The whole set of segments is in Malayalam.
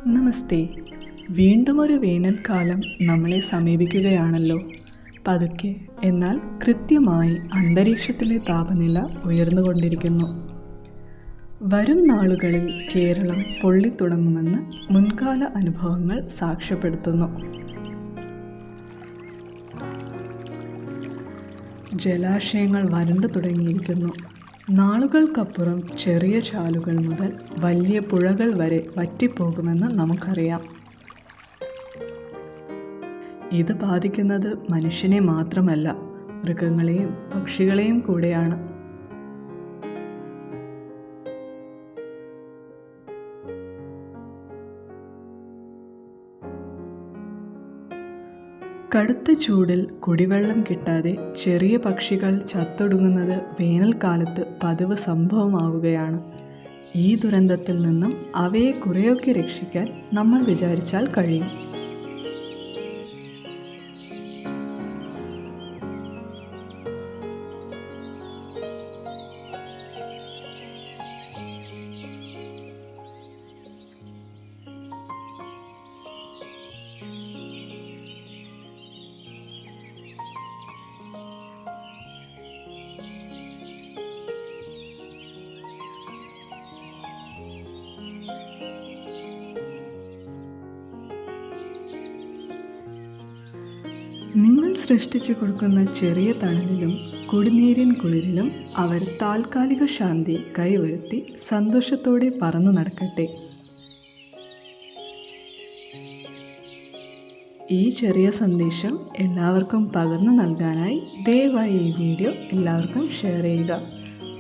നമസ്തേ. വീണ്ടും ഒരു വേനൽക്കാലം നമ്മളെ സമീപിക്കുകയാണല്ലോ. പതുക്കെ എന്നാൽ കൃത്യമായി അന്തരീക്ഷത്തിലെ താപനില ഉയർന്നുകൊണ്ടിരിക്കുന്നു. വരും നാളുകളിൽ കേരളം പൊള്ളിത്തുടങ്ങുമെന്ന് മുൻകാല അനുഭവങ്ങൾ സാക്ഷ്യപ്പെടുത്തുന്നു. ജലാശയങ്ങൾ വരണ്ടു തുടങ്ങിയിരിക്കുന്നു. നാളുകൾക്കപ്പുറം ചെറിയ ചാലുകൾ മുതൽ വലിയ പുഴകൾ വരെ വറ്റിപ്പോകുമെന്ന് നമുക്കറിയാം. ഇത് ബാധിക്കുന്നത് മനുഷ്യനെ മാത്രമല്ല, മൃഗങ്ങളെയും പക്ഷികളെയും കൂടെയാണ്. കടുത്ത ചൂടിൽ കുടിവെള്ളം കിട്ടാതെ ചെറിയ പക്ഷികൾ ചത്തൊടുങ്ങുന്നത് വേനൽക്കാലത്ത് പതിവ് സംഭവമാവുകയാണ്. ഈ ദുരന്തത്തിൽ നിന്നും അവയെ കുറെയൊക്കെ രക്ഷിക്കാൻ നമ്മൾ വിചാരിച്ചാൽ കഴിയും. നിങ്ങൾ സൃഷ്ടിച്ചു കൊടുക്കുന്ന ചെറിയ തണലിലും കുടിനീരിൻ കുളിരിലും അവർ താൽക്കാലിക ശാന്തി കൈവരുത്തി സന്തോഷത്തോടെ പറന്നു നടക്കട്ടെ. ഈ ചെറിയ സന്ദേശം എല്ലാവർക്കും പകർന്നു നൽകാനായി ദയവായി ഈ വീഡിയോ എല്ലാവർക്കും ഷെയർ ചെയ്യുക.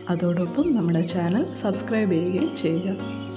അതോടൊപ്പം നമ്മുടെ ചാനൽ സബ്സ്ക്രൈബ് ചെയ്യുകയും ചെയ്യുക.